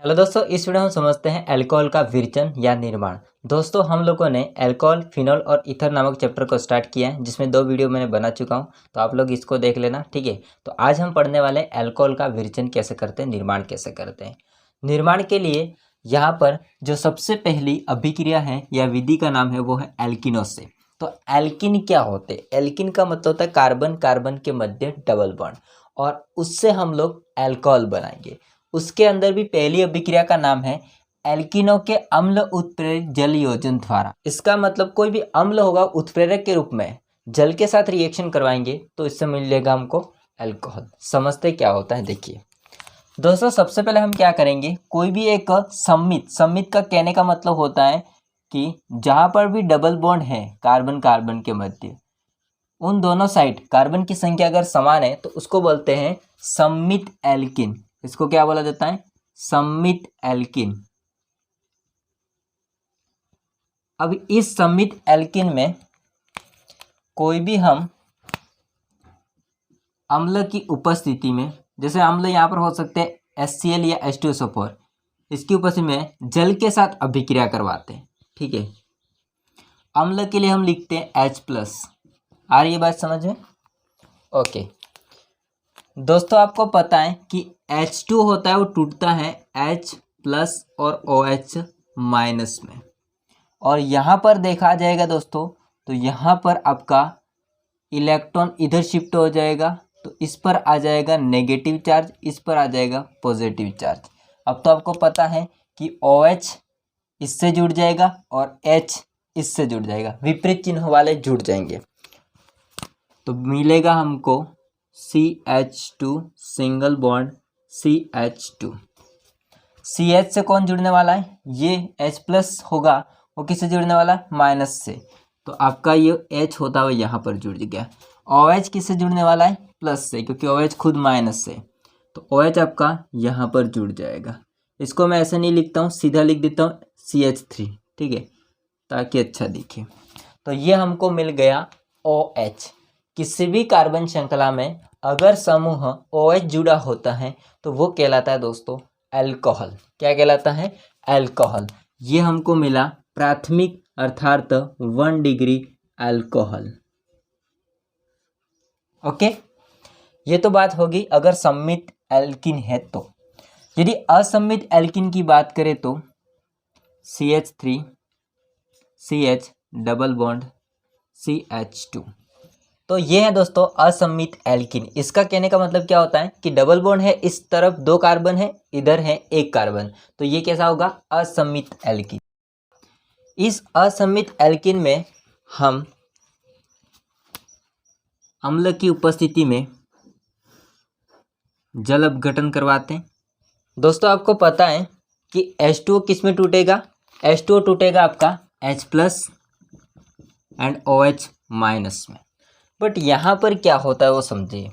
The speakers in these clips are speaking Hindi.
हेलो दोस्तों, इस वीडियो में हम समझते हैं अल्कोहल का विरचन या निर्माण। दोस्तों, हम लोगों ने अल्कोहल, फिनॉल और ईथर नामक चैप्टर को स्टार्ट किया है, जिसमें 2 वीडियो मैंने बना चुका हूं, तो आप लोग इसको देख लेना। ठीक है, तो आज हम पढ़ने वाले हैं अल्कोहल का विरचन कैसे करते हैं, निर्माण कैसे करते हैं। निर्माण के लिए यहाँ पर जो सबसे पहली अभिक्रिया है या विधि का नाम है वो है एल्किनोस से। तो एल्किन क्या होते हैं? एल्किन का मतलब होता है कार्बन कार्बन के मध्य डबल बॉन्ड, और उससे हम लोग अल्कोहल बनाएंगे। उसके अंदर भी पहली अभिक्रिया का नाम है एल्किनो के अम्ल उत्प्रेरित जल योजन द्वारा। इसका मतलब कोई भी अम्ल होगा उत्प्रेरक के रूप में जल के साथ रिएक्शन करवाएंगे तो इससे मिलेगा हमको अल्कोहल। समझते क्या होता है, देखिए दोस्तों। सबसे पहले हम क्या करेंगे, कोई भी एक सम्मित का कहने का मतलब होता है कि जहां पर भी डबल बॉन्ड है कार्बन कार्बन के मध्य, उन दोनों साइड कार्बन की संख्या अगर समान है तो उसको बोलते हैं सम्मित एल्किन। इसको क्या बोला जाता है? सम्मित एल्किन। अब इस सम्मित एल्किन में कोई भी हम अम्ल की उपस्थिति में, जैसे अम्ल यहाँ पर हो सकते हैं HCl या H2SO4, इसकी उपस्थिति में जल के साथ अभिक्रिया करवाते हैं। ठीक है, अम्ल के लिए हम लिखते हैं H+। आ रही है बात समझ में? ओके दोस्तों, आपको पता है कि H2 होता है वो टूटता है H+ और OH- में, और यहाँ पर देखा जाएगा दोस्तों, तो यहाँ पर आपका इलेक्ट्रॉन इधर शिफ्ट हो जाएगा, तो इस पर आ जाएगा नेगेटिव चार्ज, इस पर आ जाएगा पॉजिटिव चार्ज। अब तो आपको पता है कि OH इससे जुड़ जाएगा और H इससे जुड़ जाएगा, विपरीत चिन्ह वाले जुड़ जाएंगे, तो मिलेगा हमको CH2 single bond CH2। CH से कौन जुड़ने वाला है? ये H+ होगा, वो किससे जुड़ने वाला है? माइनस से, तो आपका ये H होता हुआ यहाँ पर जुड़ गया। OH किससे जुड़ने वाला है? प्लस से, क्योंकि OH खुद माइनस से, तो OH आपका यहाँ पर जुड़ जाएगा। इसको मैं ऐसे नहीं लिखता हूँ, सीधा लिख देता हूँ CH3, ठीक है, ताकि अच्छा दिखे। तो ये हमको मिल गया OH। किसी भी कार्बन श्रृंखला में अगर समूह OH जुड़ा होता है तो वो कहलाता है दोस्तों अल्कोहल। क्या कहलाता है? अल्कोहल। ये हमको मिला प्राथमिक अर्थात 1 डिग्री अल्कोहल। ओके, ये तो बात होगी अगर सम्मित एल्किन है तो। यदि असम्मित एल्किन की बात करें तो CH3 CH double bond CH2, तो ये है दोस्तों असम्मित एल्किन। इसका कहने का मतलब क्या होता है कि डबल बॉन्ड है, इस तरफ 2 कार्बन है, इधर है 1 कार्बन, तो ये कैसा होगा? असम्मित एल्किन। इस असम्मित एल्किन में हम अम्ल की उपस्थिति में जल अपघटन करवाते हैं। दोस्तों, आपको पता है कि H2O किस में टूटेगा? H2O टूटेगा आपका H+ एंड OH- में। बट यहाँ पर क्या होता है वो समझिए।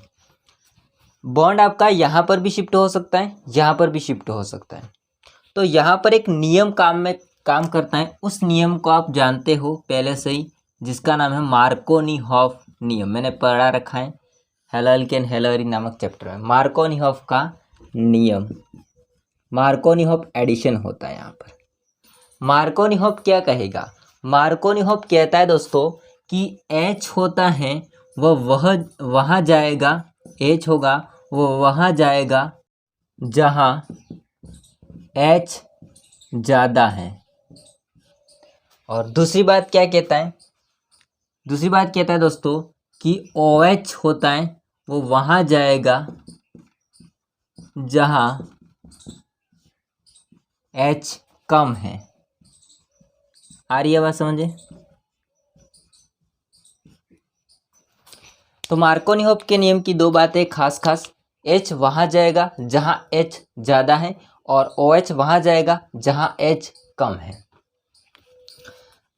बॉन्ड आपका यहाँ पर भी शिफ्ट हो सकता है, यहाँ पर भी शिफ्ट हो सकता है, तो यहाँ पर एक नियम काम करता है। उस नियम को आप जानते हो पहले से ही, जिसका नाम है मार्कोनिहॉफ नियम। मैंने पढ़ा रखा है हेलाल्की एंड हेलरी नामक चैप्टर में। मार्कोनिहॉफ का नियम, मार्कोनिहॉफ एडिशन होता है यहाँ पर। मार्कोनिहॉफ क्या कहेगा? मार्कोनिहॉफ कहता है दोस्तों कि H होता है वह वहाँ जाएगा, H होगा वो वहाँ जाएगा जहाँ H ज़्यादा है। और दूसरी बात क्या कहता है? दूसरी बात कहता है दोस्तों कि OH होता है वो वहाँ जाएगा जहाँ H कम है। आ रही है बात समझे? तो मार्कोनिहॉफ के नियम की 2 बातें खास, H वहाँ जाएगा जहाँ H ज़्यादा है, और OH वहाँ जाएगा जहाँ H कम है।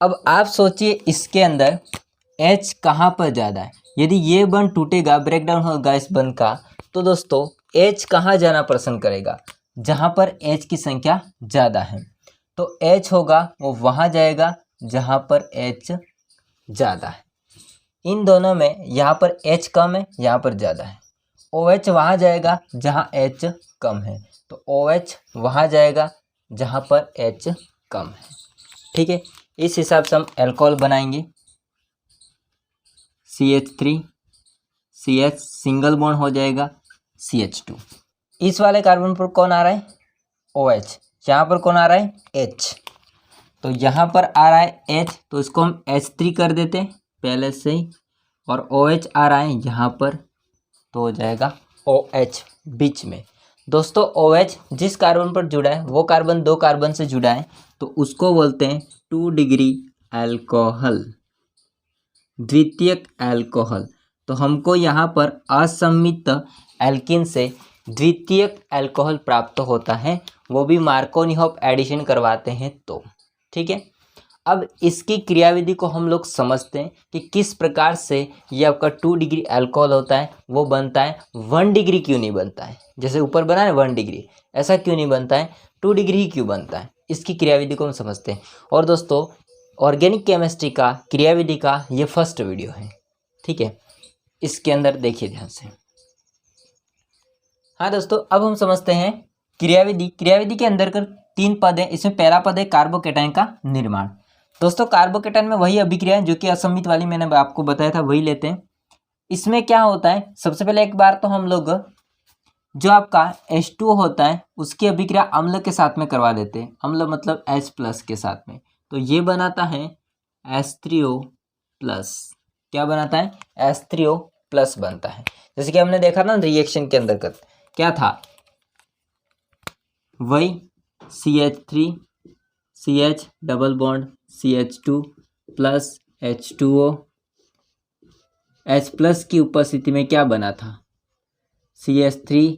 अब आप सोचिए इसके अंदर H कहाँ पर ज़्यादा है। यदि ये बंध टूटेगा, ब्रेकडाउन होगा इस बंध का, तो दोस्तों H कहाँ जाना पसंद करेगा? जहाँ पर H की संख्या ज़्यादा है, तो H होगा वो वहाँ जाएगा जहाँ पर H ज़्यादा है। इन दोनों में यहाँ पर H कम है, यहाँ पर ज़्यादा है। OH वहाँ जाएगा जहाँ H कम है, तो OH वहाँ जाएगा जहाँ पर H कम है। ठीक है, इस हिसाब से हम अल्कोहल बनाएंगे। CH3 CH सिंगल बॉन्ड हो जाएगा CH2। इस वाले कार्बन पर कौन आ रहा है? OH। यहाँ पर कौन आ रहा है? H। तो यहाँ पर आ रहा है H, तो इसको हम H3 कर देते हैं पहले से ही, और OH आ रहा है यहाँ पर, तो हो जाएगा OH बीच में। दोस्तों OH जिस कार्बन पर जुड़ा है वो कार्बन दो कार्बन से जुड़ा है, तो उसको बोलते हैं 2 डिग्री अल्कोहल, द्वितीयक अल्कोहल। तो हमको यहाँ पर असम्मित एल्कीन से द्वितीयक अल्कोहल प्राप्त होता है, वो भी मार्कोनिहोफ एडिशन करवाते हैं तो। ठीक है, अब इसकी क्रियाविधि को हम लोग समझते हैं कि किस प्रकार से ये आपका 2 डिग्री अल्कोहल होता है वो बनता है, 1 डिग्री क्यों नहीं बनता है? जैसे ऊपर बना है 1 डिग्री, ऐसा क्यों नहीं बनता है, 2 डिग्री ही क्यों बनता है? इसकी क्रियाविधि को हम समझते हैं। और दोस्तों ऑर्गेनिक केमिस्ट्री का क्रियाविधि का ये फर्स्ट वीडियो है। ठीक है, इसके अंदर देखिए ध्यान से। हाँ दोस्तों, अब हम समझते हैं क्रियाविधि। क्रियाविधि के अंदर कर 3 पद है। इसमें पहला पद है कार्बोकेटाइन का निर्माण। दोस्तों कार्बोकेटाइन में वही अभिक्रिया है जो कि असम्मित वाली मैंने आपको बताया था, वही लेते हैं। इसमें क्या होता है, सबसे पहले एक बार तो हम लोग जो आपका H2O होता है उसकी अभिक्रिया अम्ल के साथ में करवा देते हैं। अम्ल मतलब H+ के साथ में, तो ये बनाता है H3O+। क्या बनाता है? H3O+ बनता है। जैसे कि हमने देखा ना रिएक्शन के अंदर क्या था, वही CH3 CH double bond CH2 plus H2O, H+ की उपस्थिति में क्या बना था, CH3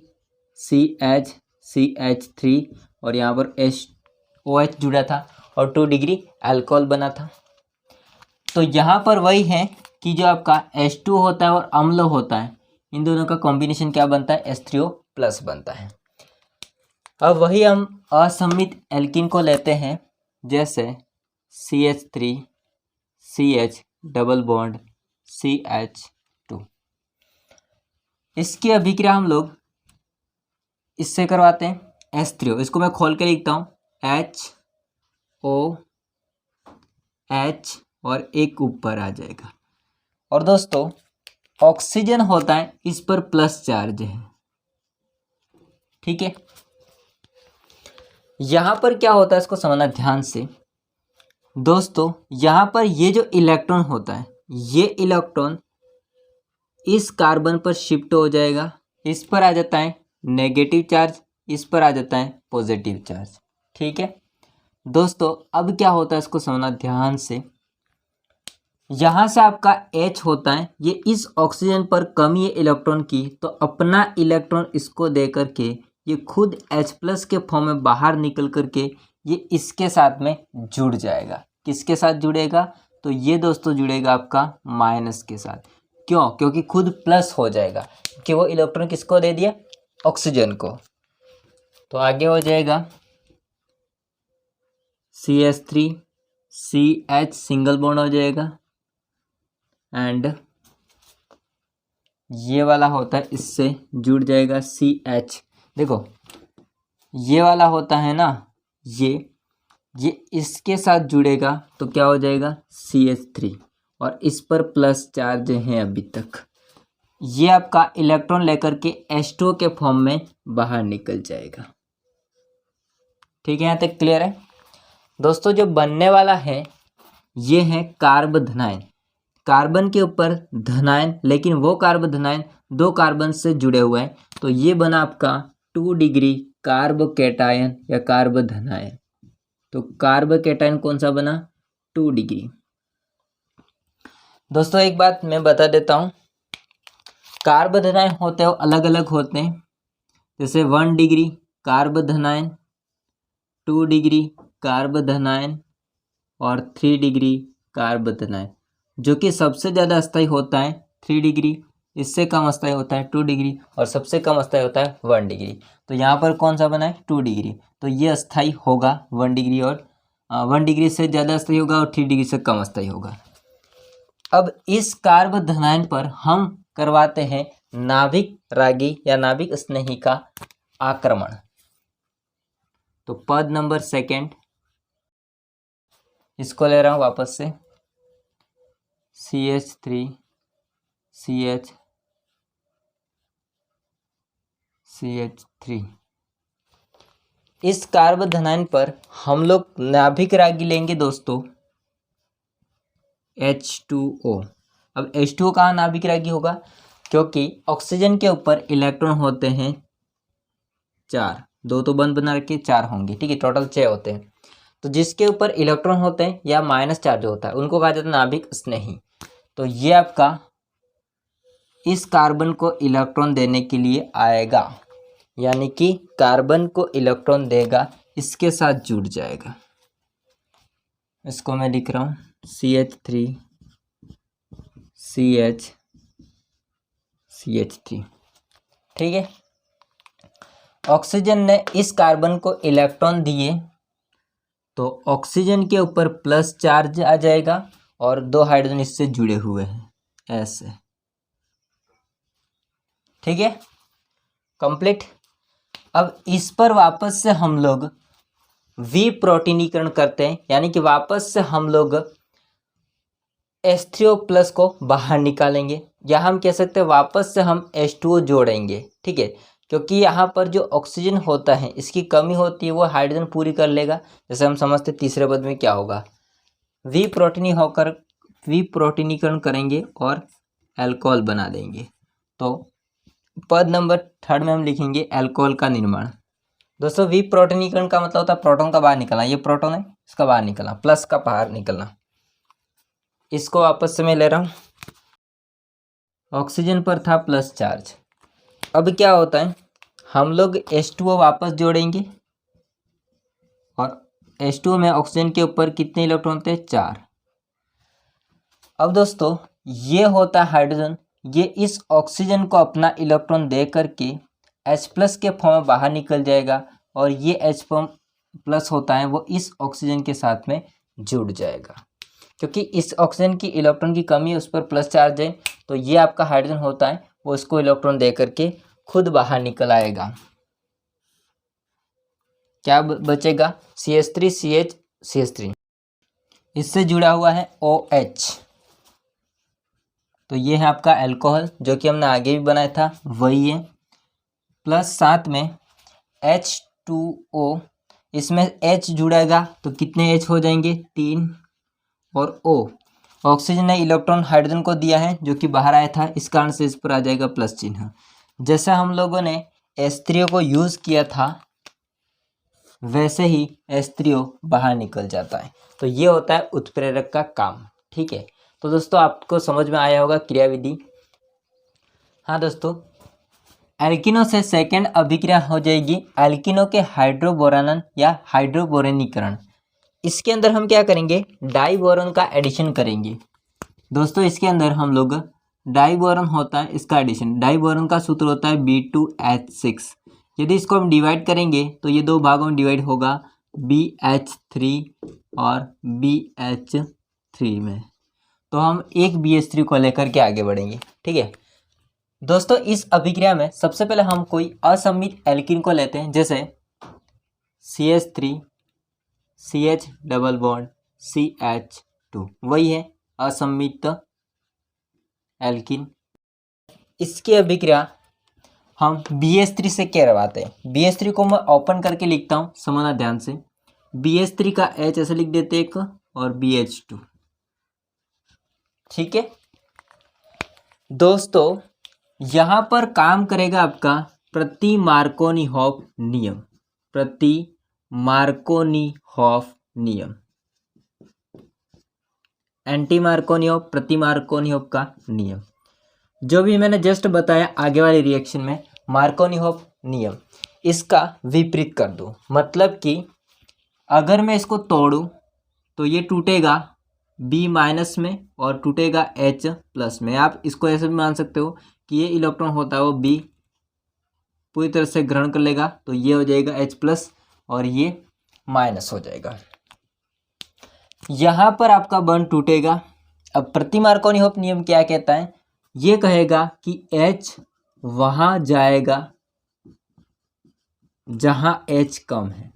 CH CH3, और यहाँ पर OH जुड़ा था और 2 डिग्री अल्कोहल बना था। तो यहाँ पर वही है कि जो आपका H2 होता है और अम्ल होता है, इन दोनों का कॉम्बिनेशन क्या बनता है, H3O+ बनता है। अब वही हम असम्मित एल्कीन को लेते हैं, जैसे CH3 CH double bond CH2। इसकी अभिक्रिया हम लोग इससे करवाते हैं H3O। इसको मैं खोल के लिखता हूँ HOH, और एक ऊपर आ जाएगा। और दोस्तों ऑक्सीजन होता है, इस पर प्लस चार्ज है। ठीक है, यहाँ पर क्या होता है इसको समझना ध्यान से। दोस्तों यहाँ पर ये जो इलेक्ट्रॉन होता है, ये इलेक्ट्रॉन इस कार्बन पर शिफ्ट हो जाएगा, इस पर आ जाता है नेगेटिव चार्ज, इस पर आ जाता है पॉजिटिव चार्ज। ठीक है दोस्तों, अब क्या होता है इसको समझना ध्यान से। यहाँ से आपका H होता है, ये इस ऑक्सीजन पर कमी है इलेक्ट्रॉन की, तो अपना इलेक्ट्रॉन इसको दे करके ये खुद H+ के फॉर्म में बाहर निकल करके ये इसके साथ में जुड़ जाएगा। किसके साथ जुड़ेगा, तो ये दोस्तों जुड़ेगा आपका माइनस के साथ। क्यों? क्योंकि खुद प्लस हो जाएगा कि वो इलेक्ट्रॉन किसको दे दिया, ऑक्सीजन को। तो आगे हो जाएगा CH3 CH सिंगल बॉन्ड हो जाएगा, एंड ये वाला होता है इससे जुड़ जाएगा CH। देखो ये वाला होता है ना, ये इसके साथ जुड़ेगा तो क्या हो जाएगा CH3, और इस पर प्लस चार्ज है अभी तक। ये आपका इलेक्ट्रॉन लेकर के H2O के फॉर्म में बाहर निकल जाएगा। ठीक है, यहाँ तक क्लियर है दोस्तों। जो बनने वाला है ये है कार्बोधनाइन। कार्बन के ऊपर धनायन, लेकिन वो कार्बोधनाइन 2 कार्बन से जुड़े हुए हैं, तो ये बना आपका 2 डिग्री कार्बोकेटायन या कार्बोधनायन। तो कार्बोकेटायन कौन सा बना, 2 डिग्री। दोस्तों एक बात मैं बता देता हूँ, कार्बोधनायन होते हैं अलग अलग होते हैं। जैसे 1 डिग्री कार्बोधनायन, 2 डिग्री कार्बोधनायन और 3 डिग्री कार्बोधनायन। जो कि सबसे ज़्यादा अस्थायी होता है 3 डिग्री, इससे कम अस्थायी होता है 2 डिग्री, और सबसे कम अस्थायी होता है 1 डिग्री। तो यहाँ पर कौन सा बना है, 2 डिग्री। तो ये अस्थायी होगा 1 डिग्री, और 1 डिग्री से ज़्यादा अस्थायी होगा और 3 डिग्री से कम अस्थायी होगा। अब इस कार्बोधनायन पर हम करवाते हैं नाभिक रागी या नाभिक स्नेही का आक्रमण। तो पद नंबर सेकंड इसको ले रहा हूँ वापस से, CH3 CH3। इस कार्बन धनायन पर हम लोग नाभिक रागी लेंगे दोस्तों H2O। अब H2O कहाँ नाभिक रागी होगा, क्योंकि ऑक्सीजन के ऊपर इलेक्ट्रॉन होते हैं 4, 2 तो बंद बना रखे 4 होंगे, ठीक है, टोटल 6 होते हैं। तो जिसके ऊपर इलेक्ट्रॉन होते हैं या माइनस चार्ज होता है उनको कहा जाता है नाभिक स्नेही। तो ये आपका इस कार्बन को इलेक्ट्रॉन देने के लिए आएगा, यानी कि कार्बन को इलेक्ट्रॉन देगा, इसके साथ जुड़ जाएगा। इसको मैं लिख रहा हूँ CH3 CH3, ठीक है। ऑक्सीजन ने इस कार्बन को इलेक्ट्रॉन दिए तो ऑक्सीजन के ऊपर प्लस चार्ज आ जाएगा और 2 हाइड्रोजन इससे जुड़े हुए हैं ऐसे, ठीक है, कंप्लीट। अब इस पर वापस से हम लोग विप्रोटीनीकरण करते हैं, यानी कि वापस से हम लोग H3O+ को बाहर निकालेंगे, या हम कह सकते हैं वापस से हम H2O जोड़ेंगे, ठीक है, क्योंकि यहाँ पर जो ऑक्सीजन होता है इसकी कमी होती है, वो हाइड्रोजन पूरी कर लेगा। जैसे हम समझते तीसरे पद में क्या होगा, विप्रोटीनीकरण करेंगे और अल्कोहल बना देंगे। तो पद नंबर 3 में हम लिखेंगे अल्कोहल का निर्माण। दोस्तों विप्रोटीनीकरण का मतलब होता है प्रोटॉन का बाहर निकलना, ये प्रोटॉन है इसका बाहर निकलना, प्लस का बाहर निकलना। इसको वापस से मैं ले रहा हूँ, ऑक्सीजन पर था प्लस चार्ज। अब क्या होता है, हम लोग H2O वापस जोड़ेंगे और H2O में ऑक्सीजन के ऊपर कितने इलेक्ट्रॉन होते हैं, 4। अब दोस्तों ये होता है हाइड्रोजन, ये इस ऑक्सीजन को अपना इलेक्ट्रॉन दे करके H+ के फॉर्म में बाहर निकल जाएगा और ये H+ होता है वो इस ऑक्सीजन के साथ में जुड़ जाएगा, क्योंकि इस ऑक्सीजन की इलेक्ट्रॉन की कमी है, उस पर प्लस चार्ज है। तो ये आपका हाइड्रोजन होता है, वो इसको इलेक्ट्रॉन दे करके खुद बाहर निकल आएगा। क्या बचेगा, CH3 CH3, इससे जुड़ा हुआ है OH। तो ये है आपका अल्कोहल, जो कि हमने आगे भी बनाया था वही है, प्लस साथ में H2O, इसमें H जुड़ेगा तो कितने H हो जाएंगे, 3, और O, ऑक्सीजन ने इलेक्ट्रॉन हाइड्रोजन को दिया है जो कि बाहर आया था, इस कारण से इस पर आ जाएगा प्लस चिन्ह। जैसे हम लोगों ने H3O को यूज़ किया था वैसे ही H3O बाहर निकल जाता है। तो ये होता है उत्प्रेरक का काम, ठीक है। तो दोस्तों आपको समझ में आया होगा क्रियाविधि। हाँ दोस्तों, एल्किनो से सेकंड अभिक्रिया हो जाएगी एल्किनो के हाइड्रोबोरॉन या हाइड्रोबोरेनीकरण। इसके अंदर हम क्या करेंगे, डाइबोरॉन का एडिशन करेंगे। दोस्तों इसके अंदर हम लोग डाइबोरॉन होता है इसका एडिशन, डाइबोरॉन का सूत्र होता है B2H6। यदि इसको हम डिवाइड करेंगे तो ये 2 भागों में डिवाइड होगा, BH3 और BH3 में। तो हम एक BH3 को लेकर के आगे बढ़ेंगे, ठीक है। दोस्तों इस अभिक्रिया में सबसे पहले हम कोई असममित एल्कीन को लेते हैं, जैसे CH3 CH double bond CH2, वही है असममित एल्कीन। इसकी अभिक्रिया हम BH3 से करवाते हैं। BH3 को मैं ओपन करके लिखता हूँ, समझना ध्यान से। BH3 का H ऐसे लिख देते एक और BH2, ठीक है। दोस्तों यहाँ पर काम करेगा आपका प्रति मार्कोनिहॉफ नियम, प्रति मार्कोनिहॉफ नियम, एंटी मार्कोनिहॉफ प्रति मार्कोनिहॉफ का नियम, जो भी मैंने जस्ट बताया आगे वाले रिएक्शन में मार्कोनिहॉफ नियम, इसका विपरीत कर दो। मतलब कि अगर मैं इसको तोड़ूं तो ये टूटेगा B- में और टूटेगा H+ में। आप इसको ऐसे भी मान सकते हो कि ये इलेक्ट्रॉन होता है वो B पूरी तरह से ग्रहण कर लेगा, तो ये हो जाएगा H+ और ये माइनस हो जाएगा। यहाँ पर आपका बॉन्ड टूटेगा। अब प्रति मार्कोनिहॉफ नियम क्या कहता है, ये कहेगा कि H वहाँ जाएगा जहाँ H कम है,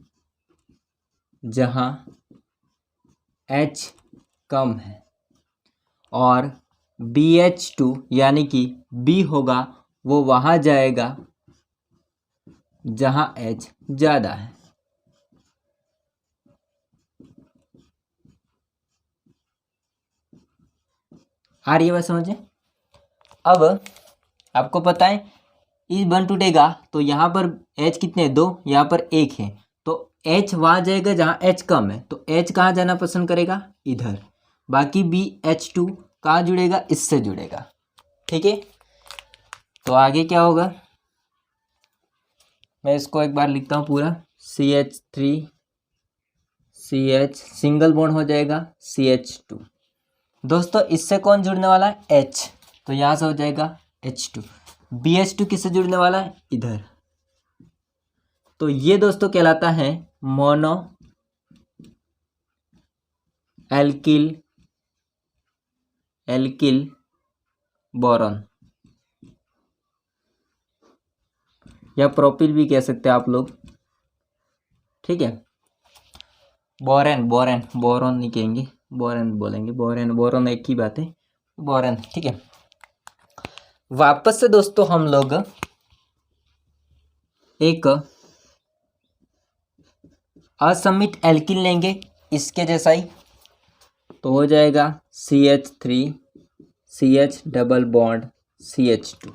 जहाँ H कम है, और BH2 यानी कि B होगा वो वहाँ जाएगा जहाँ H ज़्यादा है। आ रही है बात समझे? अब आपको पता है इस बन टूटेगा तो यहाँ पर H कितने, 2, यहाँ पर 1 है, तो H वहाँ जाएगा जहाँ H कम है, तो H कहाँ जाना पसंद करेगा, इधर। बाकी BH2 कहाँ जुड़ेगा, इससे जुड़ेगा। ठीक है, तो आगे क्या होगा, मैं इसको एक बार लिखता हूँ पूरा। CH3 CH सिंगल बॉन्ड हो जाएगा CH2। दोस्तों इससे कौन जुड़ने वाला है, H, तो यहाँ से हो जाएगा H2। BH2 किससे जुड़ने वाला है, इधर। तो ये दोस्तों कहलाता है मोनो एल्किल बोरॉन, या प्रोपिल भी कह सकते हैं आप लोग। ठीक है, बोरॉन नहीं कहेंगे, बोरॉन बोलेंगे, बोरॉन एक ही बात है, बोरॉन। ठीक है, वापस से दोस्तों हम लोग एक असमित एल्किल लेंगे इसके जैसा ही, तो हो जाएगा CH3 CH double bond CH2।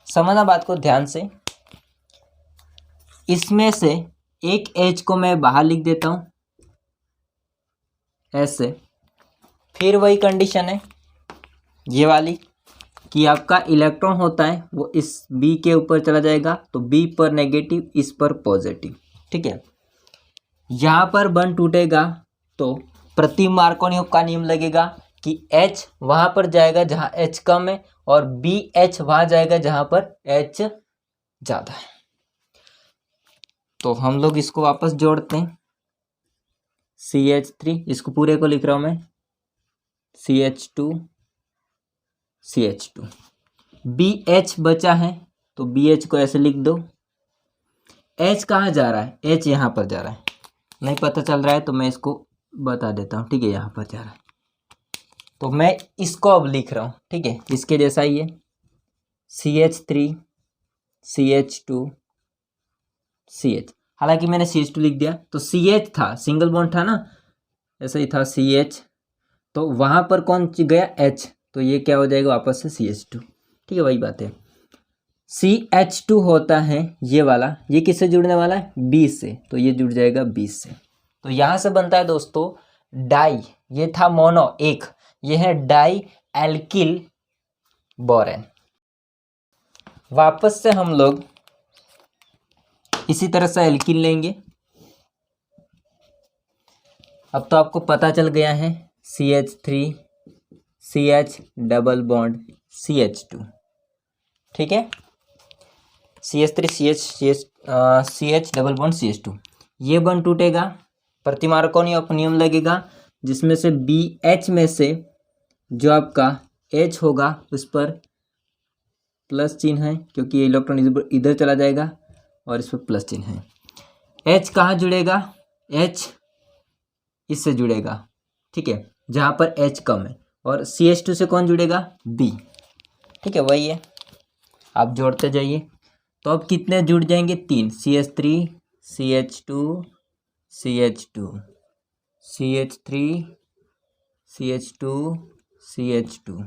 समझना बात को ध्यान से, इसमें से एक H को मैं बाहर लिख देता हूँ ऐसे। फिर वही कंडीशन है ये वाली कि आपका इलेक्ट्रॉन होता है वो इस B के ऊपर चला जाएगा, तो B पर नेगेटिव, इस पर पॉजिटिव। ठीक है, यहाँ पर बन टूटेगा तो प्रति मार्कोनी का नियम लगेगा कि H वहाँ पर जाएगा जहाँ H कम है, और BH वहाँ जाएगा जहाँ पर H ज़्यादा है। तो हम लोग इसको वापस जोड़ते हैं। CH3, इसको पूरे को लिख रहा हूँ मैं, CH2 CH2। BH बचा है तो BH को ऐसे लिख दो। H कहाँ जा रहा है, H यहाँ पर जा रहा है, नहीं पता चल रहा है तो मैं इसको बता देता हूँ। ठीक है, यहाँ पर जा रहा है, तो मैं इसको अब लिख रहा हूँ। ठीक है, इसके जैसा ही है, CH3 CH2 CH। हालांकि मैंने CH2 लिख दिया, तो CH था, सिंगल बॉन्ड था ना, ऐसा ही था CH, तो वहाँ पर कौन गया, H, तो ये क्या हो जाएगा वापस से CH2। ठीक है, वही बात है। CH2 होता है ये वाला, ये किससे जुड़ने वाला है, B से, तो ये जुड़ जाएगा B से। तो यहाँ से बनता है दोस्तों डाई, ये था मोनो एक, ये है डाई एल्किल बोरेन। वापस से हम लोग इसी तरह से एल्किल लेंगे। अब तो आपको पता चल गया है CH3 CH double bond CH2। ठीक है, CH3 CH double bond CH2, ये बॉन्ड टूटेगा, प्रतिमार्कोनी नियम लगेगा, जिसमें से BH में से जो आपका H होगा उस पर प्लस चिन्ह है, क्योंकि ये इलेक्ट्रॉन इधर चला जाएगा, और इस पर प्लस चिन्ह है। H कहाँ जुड़ेगा, H इससे जुड़ेगा। ठीक है, जहाँ पर H कम है, और CH2 से कौन जुड़ेगा, B। ठीक है, वही है, आप जोड़ते जाइए। तो अब कितने जुड़ जाएंगे, 3, CH3 CH2 CH2 CH3 CH2 CH2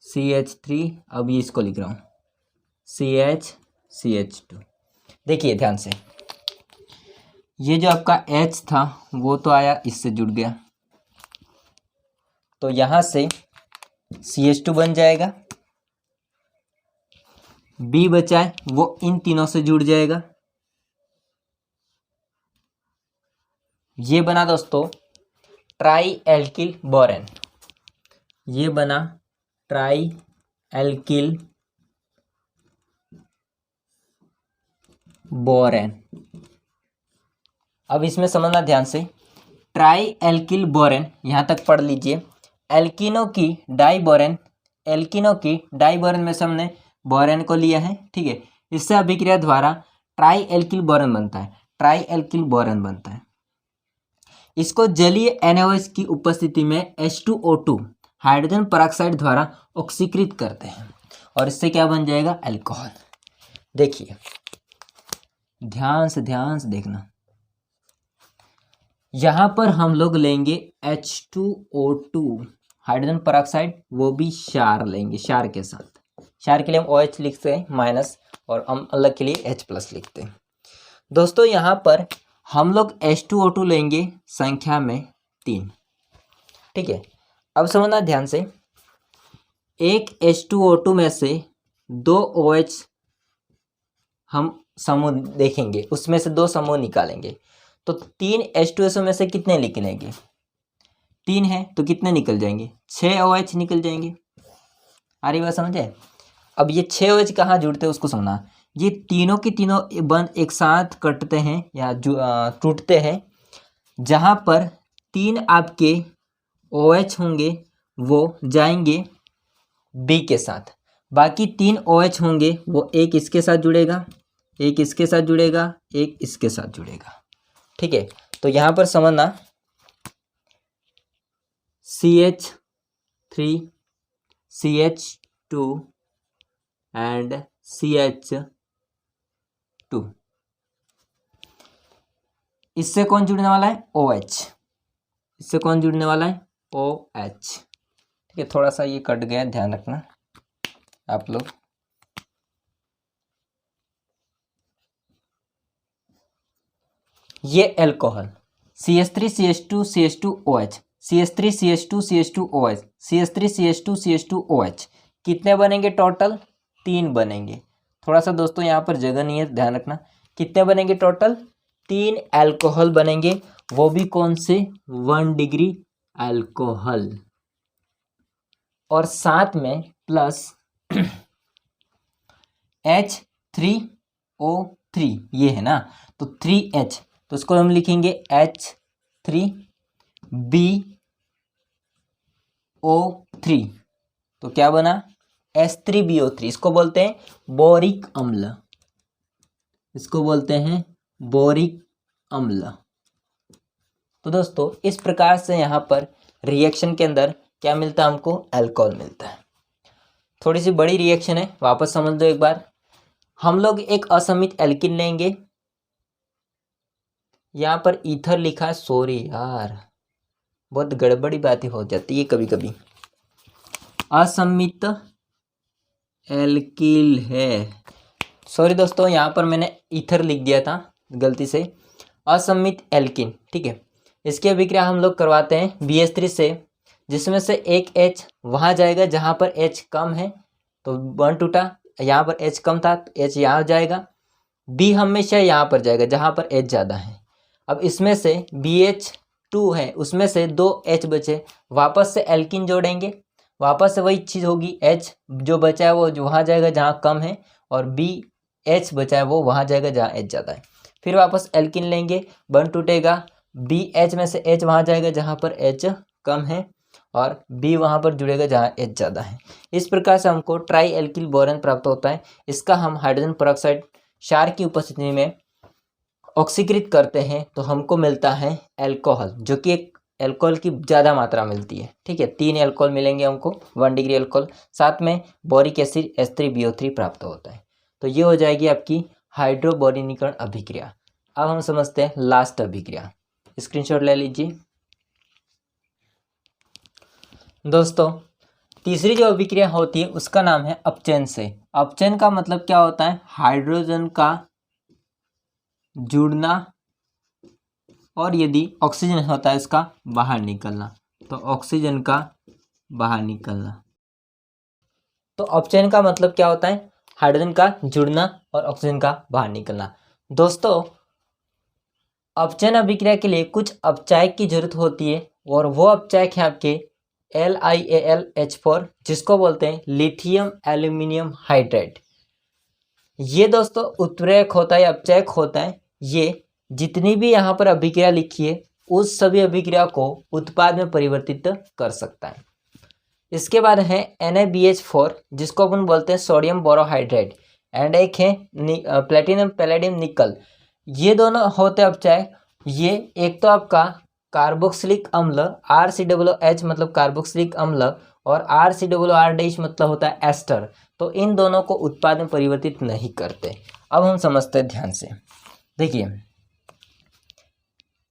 CH3, अब ये इसको लिख रहा हूँ CH CH2। देखिए ध्यान से, ये जो आपका H था वो तो आया, इससे जुड़ गया, तो यहाँ से CH2 बन जाएगा। B बचा है वो इन तीनों से जुड़ जाएगा। ये बना दोस्तों ट्राई एल्किल बोरेन, ये बना ट्राई एल्किल बोरेन। अब इसमें समझना ध्यान से, ट्राई एल्किल बोरेन यहाँ तक पढ़ लीजिए। एल्किनो की डाई बोरेन में से हमने बोरेन को लिया है। ठीक है, इससे अभिक्रिया द्वारा ट्राई एल्किल बोरेन बनता है, इसको जलीय NaOH की उपस्थिति में H2O2 हाइड्रोजन पेरोक्साइड द्वारा ऑक्सीकृत करते हैं और इससे क्या बन जाएगा, अल्कोहल। देखिए ध्यान से देखना, यहाँ पर हम लोग लेंगे H2O2 हाइड्रोजन पेरोक्साइड, वो भी क्षार लेंगे, क्षार के साथ। क्षार के लिए हम OH लिखते हैं माइनस और अम्ल के लिए H+ लिखते हैं। दोस्तों यहाँ पर हम लोग H2O2 लेंगे संख्या में 3, ठीक है। अब समझना ध्यान से, एक H2O2 में से 2 OH हम समूह देखेंगे, उसमें से 2 समूह निकालेंगे, तो 3 H2SO में से कितने निकलेंगे, 3 है तो कितने निकल जाएंगे, 6 OH निकल जाएंगे। आ रही बात समझे। अब ये 6 OH कहाँ जुड़ते हैं उसको समझना। ये तीनों की तीनों बंद एक साथ कटते हैं या टूटते हैं, जहाँ पर 3 आपके OH होंगे वो जाएंगे B के साथ, बाकी 3 OH होंगे वो एक इसके साथ जुड़ेगा, एक इसके साथ जुड़ेगा, एक इसके साथ जुड़ेगा, ठीक है। तो यहाँ पर समझना CH3 CH2 एंड CH2, इससे कौन जुड़ने वाला है, OH, इससे कौन जुड़ने वाला है, OH, ठीक है। थोड़ा सा ये कट गया, ध्यान रखना आप लोग। ये alcohol CH3 CH2 CH2 OH, CH3 CH2 CH2 OH, CH3 CH2 CH2 OH, कितने बनेंगे टोटल, 3 बनेंगे। थोड़ा सा दोस्तों यहाँ पर जगह नहीं है, ध्यान रखना, कितने बनेंगे टोटल, 3 अल्कोहल बनेंगे, वो भी कौन से, 1 डिग्री अल्कोहल, और साथ में प्लस H3O3 ये है ना, तो 3H, तो इसको हम लिखेंगे H3BO3, तो क्या बना, H3BO3, इसको बोलते हैं बोरिक अम्ल, इसको बोलते हैं बोरिक अम्ल। तो दोस्तों इस प्रकार से यहाँ पर रिएक्शन के अंदर क्या मिलता है हमको, अल्कोहल मिलता है। थोड़ी सी बड़ी रिएक्शन है, वापस समझ दो एक बार। हम लोग एक असमित एल्किन लेंगे, यहाँ पर ईथर लिखा है, सॉरी यार बहुत गड़बड़ी बातें हो जाती है कभी कभी, असमित एल्किल है, सॉरी दोस्तों, यहाँ पर मैंने ईथर लिख दिया था गलती से, असमित एल्किन, ठीक है। इसकी अभिक्रिया हम लोग करवाते हैं BH3 से, जिसमें से एक H वहाँ जाएगा जहाँ पर H कम है, तो 1 टूटा, यहाँ पर H कम था तो H यहाँ जाएगा, B हमेशा यहाँ पर जाएगा जहाँ पर H ज़्यादा है। अब इसमें से BH2 है, उसमें से 2 H बचे, वापस से एल्किन जोड़ेंगे, वापस से वही चीज़ होगी, H जो बचा है वो जो वहाँ जाएगा जहाँ कम है, और BH बचा है वो वहाँ जाएगा जहाँ H ज़्यादा है। फिर वापस एल्किन लेंगे, 1 टूटेगा, BH में से H वहाँ जाएगा जहाँ पर H कम है, और B वहाँ पर जुड़ेगा जहाँ H ज़्यादा है। इस प्रकार से हमको ट्राई एल्किल बोरॉन प्राप्त होता है। इसका हम हाइड्रोजन पेरोक्साइड क्षार की उपस्थिति में ऑक्सीकृत करते हैं तो हमको मिलता है अल्कोहल, जो कि एक अल्कोहल की ज़्यादा मात्रा मिलती है, ठीक है। 3 अल्कोहल मिलेंगे हमको, 1 डिग्री अल्कोहल, साथ में बोरिक एसिड H3BO3 प्राप्त होता है। तो ये हो जाएगी आपकी हाइड्रोबोरिनीकरण अभिक्रिया। अब हम समझते हैं लास्ट अभिक्रिया, स्क्रीनशॉट ले लीजिए दोस्तों। तीसरी जो अभिक्रिया होती है उसका नाम है अपचयन से। अपचयन का मतलब क्या होता है, हाइड्रोजन का जुड़ना और यदि ऑक्सीजन होता है इसका बाहर निकलना, तो ऑक्सीजन का बाहर निकलना। तो अपचयन का मतलब क्या होता है, हाइड्रोजन का जुड़ना और ऑक्सीजन का बाहर निकलना। दोस्तों अपचयन अभिक्रिया के लिए कुछ अपचायक की जरूरत होती है, और वो अपचायक है आपके LiAlH4, जिसको बोलते हैं लिथियम एल्यूमिनियम हाइड्राइड। ये दोस्तों उत्प्रेरक होता है, अपचायक होता है। ये जितनी भी यहाँ पर अभिक्रिया लिखी है उस सभी अभिक्रिया को उत्पाद में परिवर्तित कर सकता है। इसके बाद है NaBH4, जिसको अपन बोलते हैं सोडियम बोरोहाइड्राइड, एंड एक है प्लेटिनम पैलेडियम निकल। ये दोनों होते हैं अपचायक। ये एक तो आपका कार्बोक्सिलिक अम्ल RCOOH मतलब कार्बोक्सिलिक अम्ल और RCOR- मतलब होता है एस्टर, तो इन दोनों को उत्पाद में परिवर्तित नहीं करते। अब हम समझते हैं ध्यान से, देखिए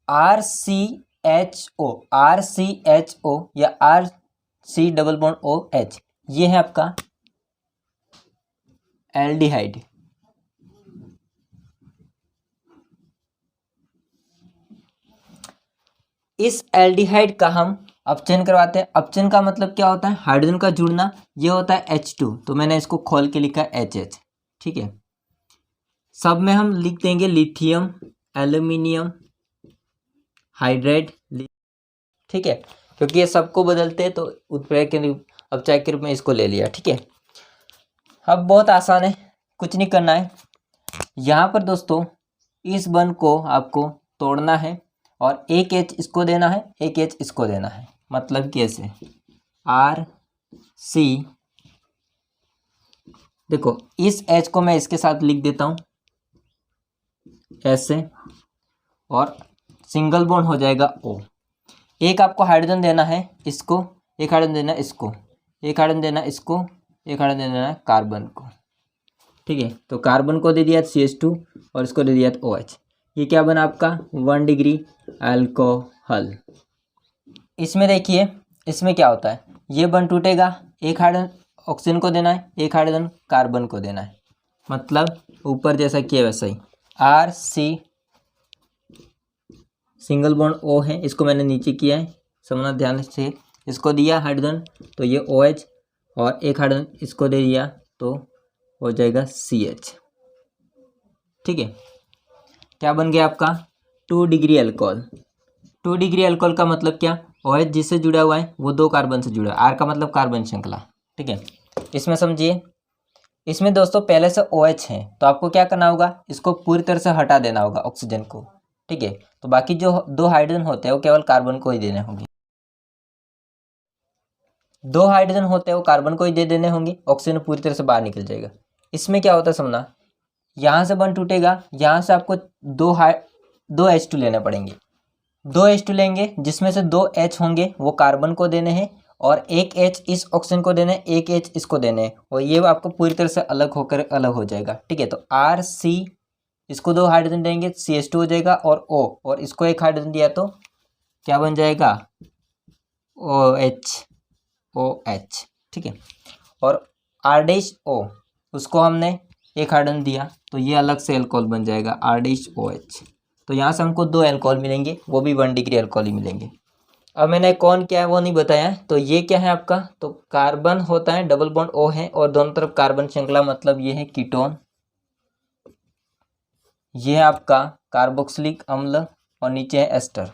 RCHO या RC OH ये है आपका एल्डिहाइड। इस एल्डिहाइड का हम अपचयन करवाते हैं। अपचयन का मतलब क्या होता है? हाइड्रोजन का जुड़ना, ये होता है H2, तो मैंने इसको खोल के लिखा HH, ठीक है। सब में हम लिख देंगे लिथियम, एल्यूमिनियम हाइड्राइड, ठीक है, क्योंकि ये सबको बदलते हैं तो उत्प्रेरक के अपचायक के रूप में इसको ले लिया, ठीक है। अब बहुत आसान है, कुछ नहीं करना है। यहाँ पर दोस्तों इस बंध को आपको तोड़ना है और एक H इसको देना है, एक H इसको देना है। मतलब कैसे? RC, देखो इस H को मैं इसके साथ लिख देता हूँ ऐसे, और सिंगल बॉन्ड हो जाएगा O। एक आपको हाइड्रोजन देना है इसको, एक हाइड्रोजन देना है इसको, एक हाइड्रोजन देना है इसको, एक हाइड्रोजन देना है कार्बन को, ठीक है। तो कार्बन को दे दिया CH2 और इसको दे दिया OH। ये क्या बना आपका 1 डिग्री अल्कोहल। इसमें देखिए इसमें क्या होता है, ये बंध टूटेगा, एक हाइड्रोजन ऑक्सीजन को देना है, एक हाइड्रोजन कार्बन को देना है। मतलब ऊपर जैसा किया वैसा ही RC सिंगल बॉन्ड O है, इसको मैंने नीचे किया है, समझना ध्यान से। इसको दिया हाइड्रोजन तो ये OH, और एक हाइड्रोजन इसको दे दिया तो हो जाएगा CH, ठीक है। क्या बन गया आपका 2 डिग्री अल्कोहल। 2 डिग्री अल्कोहल का मतलब क्या? OH जिससे जुड़ा हुआ है वो 2 कार्बन से जुड़ा है, R का मतलब कार्बन श्रृंखला, ठीक है। इसमें समझिए, इसमें दोस्तों पहले से OH है तो आपको क्या करना होगा, इसको पूरी तरह से हटा देना होगा ऑक्सीजन को, ठीक है। तो बाकी जो 2 हाइड्रोजन होते हैं वो केवल कार्बन को ही देने होंगे, 2 हाइड्रोजन होते हैं वो कार्बन को ही दे देने होंगे, ऑक्सीजन पूरी तरह से बाहर निकल जाएगा। इसमें क्या होता है समझना, यहाँ से बंध टूटेगा, यहाँ से आपको 2 H2 लेने पड़ेंगे, 2 H2 लेंगे जिसमें से 2 H होंगे वो कार्बन को देने हैं, और एक H इस ऑक्सीजन को देने, एक H इसको देने, और ये आपको पूरी तरह से अलग होकर अलग हो जाएगा, ठीक है। तो RC इसको 2 हाइड्रोजन देंगे, CH2 हो जाएगा, और O, और इसको एक हाइड्रोजन दिया तो क्या बन जाएगा OH, ठीक है। और R-O उसको हमने एक हाइड्रोजन दिया तो ये अलग से अल्कोहल बन जाएगा R-OH। तो यहाँ से हमको 2 अल्कोहल मिलेंगे, वो भी 1 डिग्री अल्कोहल ही मिलेंगे। अब मैंने कौन क्या है वो नहीं बताया, तो ये क्या है आपका, तो कार्बन होता है, डबल बॉन्ड O है और दोनों तरफ कार्बन श्रृंखला, मतलब ये है कीटोन। ये है आपका कार्बोक्सिलिक अम्ल और नीचे है एस्टर।